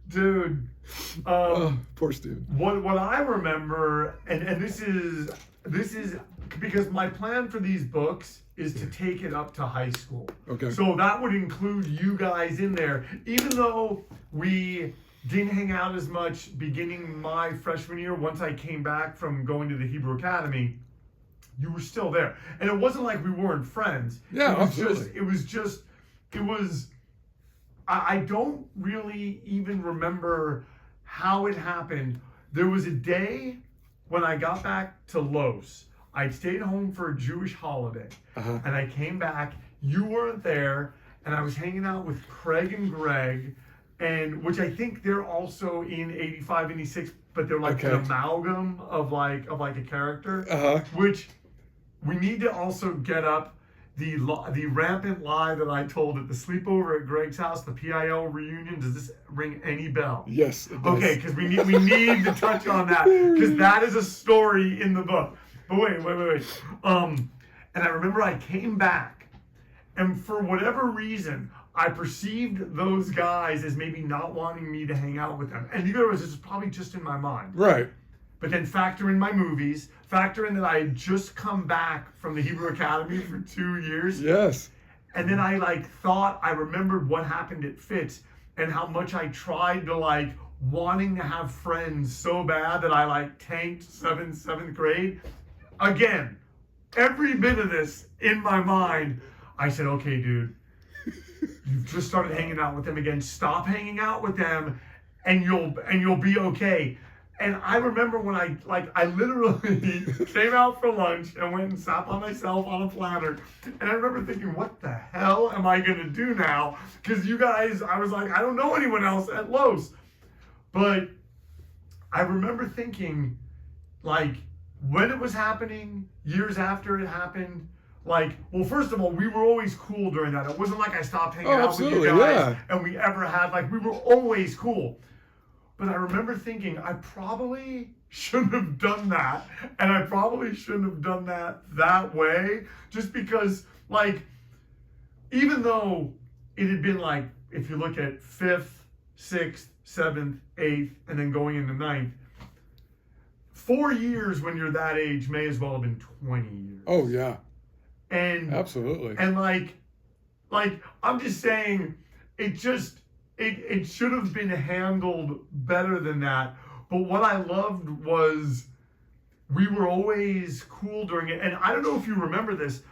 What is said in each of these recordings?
Dude. Poor Steven. What I remember, and this is because my plan for these books is to take it up to high school. Okay. So that would include you guys in there, even though we didn't hang out as much beginning my freshman year. Once I came back from going to the Hebrew Academy, you were still there, and it wasn't like we weren't friends. Yeah, absolutely. absolutely. It was. I don't really even remember how it happened. There was a day when I got back to Los. I'd stayed home for a Jewish holiday, and I came back. You weren't there, and I was hanging out with Craig and Greg, and which I think they're also in 85, 86, but they're like an amalgam of like a character, which we need to also get up the rampant lie that I told at the sleepover at Greg's house, the PIL reunion. Does this ring any bell? Yes, it does. Okay, because we need to touch on that, because that is a story in the book. But wait. And I remember I came back, and for whatever reason, I perceived those guys as maybe not wanting me to hang out with them. And you know, this is probably just in my mind. Right. But then factor in my movies, factor in that I had just come back from the Hebrew Academy for 2 years. Yes. And then I I remembered what happened at Fitz and how much I tried to wanting to have friends so bad that I tanked seventh grade. Again, every bit of this in my mind, I said, okay, dude, you've just started hanging out with them again. Stop hanging out with them and you'll be okay. And I remember when I literally came out for lunch and went and sat by myself on a platter. And I remember thinking, what the hell am I going to do now? Because you guys, I was like, I don't know anyone else at Los. But I remember thinking, when it was happening, years after it happened, well, first of all, we were always cool during that. It wasn't like I stopped hanging out with you guys and we ever had, we were always cool. But I remember thinking, I probably shouldn't have done that. And I probably shouldn't have done that way. Just because, even though it had been if you look at 5th, 6th, 7th, 8th, and then going into 9th, 4 years when you're that age may as well have been 20 years. Oh, yeah. And absolutely. And I'm just saying, it should have been handled better than that. But what I loved was we were always cool during it. And I don't know if you remember this,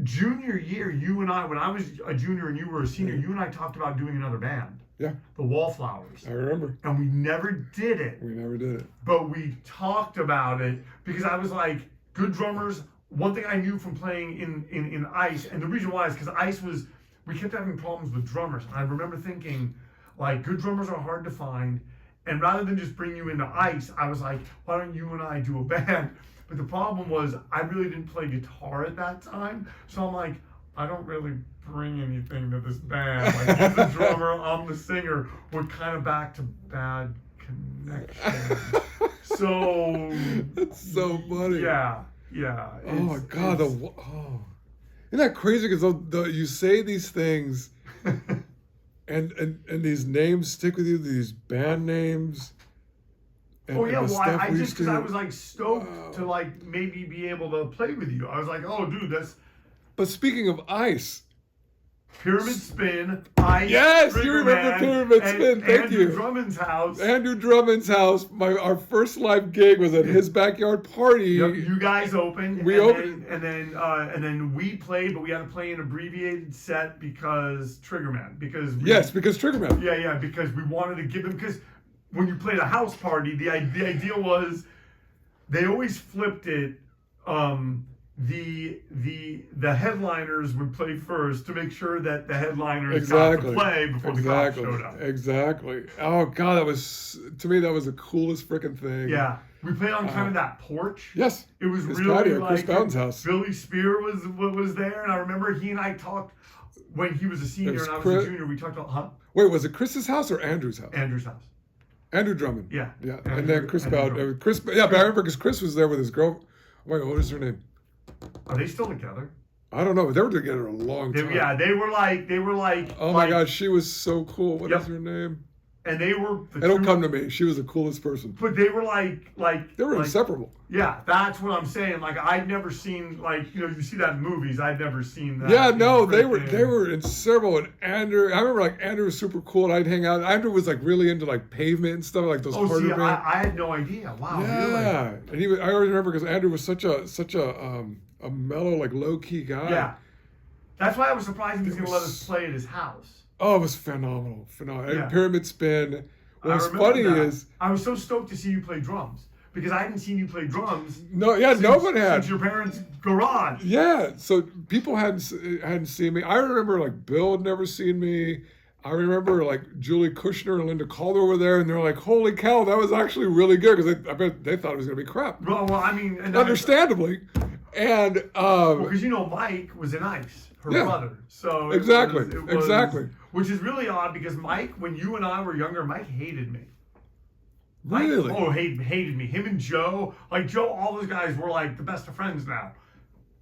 junior year, you and I, when I was a junior and you were a senior, you and I talked about doing another band. Yeah. The Wallflowers. I remember. And we never did it. We never did it. But we talked about it because I was like, good drummers. One thing I knew from playing in Ice, and the reason why is because Ice was, we kept having problems with drummers. And I remember thinking, good drummers are hard to find. And rather than just bring you into Ice, I was like, why don't you and I do a band? But the problem was I really didn't play guitar at that time. So I'm like, I don't really bring anything to this band. He's the drummer, I'm the singer. We're kind of back to bad connection. So that's so funny. Yeah. Oh my God. Isn't that crazy? Because you say these things and these names stick with you, these band names. And, I was stoked to maybe be able to play with you. I was like, oh dude, that's. But speaking of Ice. Pyramid Spin, Ice. Yes, you remember Pyramid Spin. Thank Andrew you. Drummond's house. Andrew Drummond's house. Our first live gig was at his backyard party. Yep, you guys opened. We opened, and then we played, but we had to play an abbreviated set because Triggerman. Because Triggerman. Yeah, because we wanted to give him, because when you played a house party, the idea was they always flipped it. The headliners would play first to make sure that the headliners got to play before the cops showed up. Exactly. Oh God, that was the coolest freaking thing. Yeah, we played on kind of that porch. Yes, it was his really patio, Chris Bowden's house. Billy Spear was there, and I remember he and I talked when he was a senior and I was a junior. We talked about Wait, was it Chris's house or Andrew's house? Andrew's house. Andrew Drummond. Yeah. And then Chris Bowden. But I remember because Chris was there with his girl. Oh my God, what is her name? Are they still together? I don't know, but they were together a long time. They were like. Oh my God, she was so cool. What is her name? and they were. They don't come to me. She was the coolest person. But they were like they were inseparable. Yeah, that's what I'm saying. Like I'd never seen you see that in movies. I'd never seen that. Yeah, no, they were inseparable. And Andrew, I remember Andrew was super cool, and I'd hang out. Andrew was really into pavement and stuff, like those harder bands. I had no idea. Wow. Yeah, really? And I always remember because Andrew was such a mellow, low key guy. Yeah, that's why I was surprised he was going to let us play at his house. Oh, it was phenomenal. Yeah. And Pyramid Spin. What's funny is I was so stoked to see you play drums because I hadn't seen you play drums. No one had since your parents' garage. Yeah, so people hadn't seen me. I remember Bill had never seen me. I remember Julie Kushner and Linda Calder were there, and they're like, "Holy cow, that was actually really good," because I bet they thought it was going to be crap. Well, I mean, understandably, and because Mike was in Ice, her brother, so exactly. Which is really odd because Mike, when you and I were younger, Mike hated me. Really? Hated me. Him and Joe, Joe, all those guys were the best of friends now.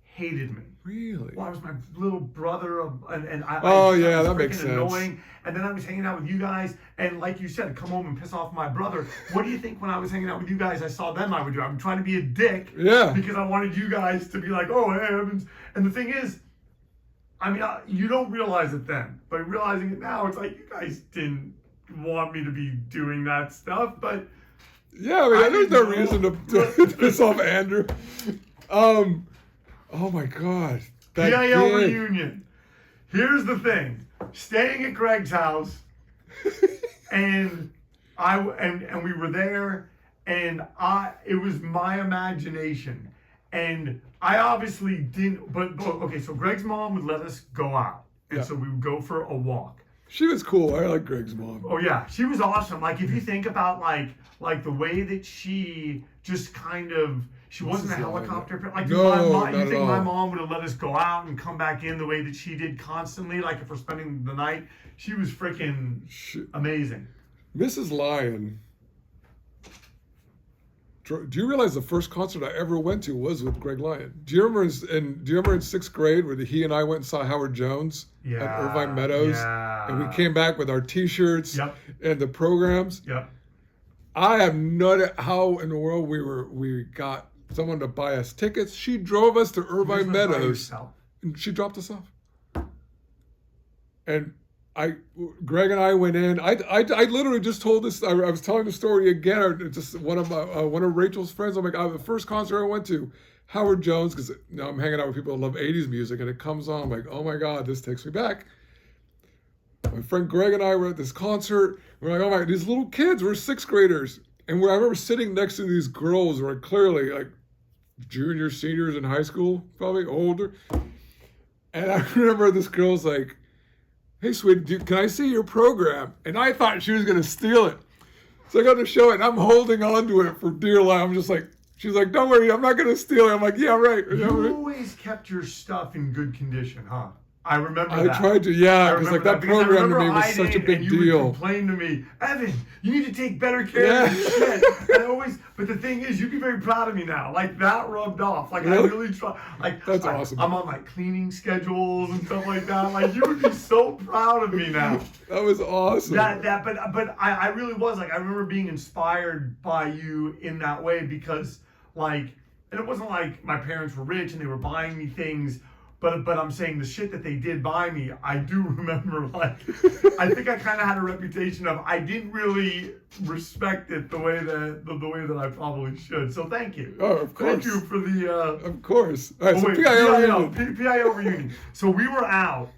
Hated me. Really? Well, I was my little brother, and I that was makes sense. Annoying. And then I was hanging out with you guys, and like you said, come home and piss off my brother. What do you think when I was hanging out with you guys, I saw them I would do? I'm trying to be a dick. Yeah. Because I wanted you guys to be like, oh, hey, Evans. And the thing is, I mean, you don't realize it then, but realizing it now, it's you guys didn't want me to be doing that stuff, but yeah, I mean, there's no reason to piss off Andrew. Oh my God. PIO reunion. Here's the thing. Staying at Greg's house, and we were there, and it was my imagination. And I obviously didn't, but okay, so Greg's mom would let us go out. And so we would go for a walk. She was cool. I like Greg's mom. Oh yeah, she was awesome. If you think about the way that she just kind of, she wasn't a helicopter. You think my mom would have let us go out and come back in the way that she did constantly, if we're spending the night? She was freaking amazing. Mrs. Lyon. Do you realize the first concert I ever went to was with Greg Lyon? Do you remember in 6th grade where he and I went and saw Howard Jones at Irvine Meadows? Yeah. And we came back with our T-shirts and the programs. Yep. I have no idea how in the world we got someone to buy us tickets. She drove us to Irvine Meadows. And she dropped us off. And Greg and I went in. I literally just told this. I was telling the story again. Just one of Rachel's friends. I'm like, the first concert I went to, Howard Jones, because now I'm hanging out with people that love 80s music, and it comes on. I'm like, oh my God, this takes me back. My friend Greg and I were at this concert. We're like, oh my, these little kids, we're 6th graders. And I remember sitting next to these girls who are clearly juniors, seniors in high school, probably older. And I remember this girl's like, hey, sweetie, can I see your program? And I thought she was going to steal it. So I got to show it, and I'm holding on to it for dear life. I'm just she's like, don't worry, I'm not going to steal it. I'm like, yeah, right. You always kept your stuff in good condition, huh? I remember that. I tried to, because that program to me was such a big deal. You would complain to me, Evan, you need to take better care of your shit. But the thing is, you'd be very proud of me now. That rubbed off. Really? I really try. That's awesome. I'm on cleaning schedules and stuff like that. You would be so proud of me now. That was awesome. But I really was. I remember being inspired by you in that way because, and it wasn't like my parents were rich and they were buying me things. But I'm saying the shit that they did buy me, I do remember, I think I kind of had a reputation of I didn't really respect it the way that I probably should. So thank you. Oh, of course. Thank you for the... Of course. All right, so PIO reunion. PIO reunion. So we were out.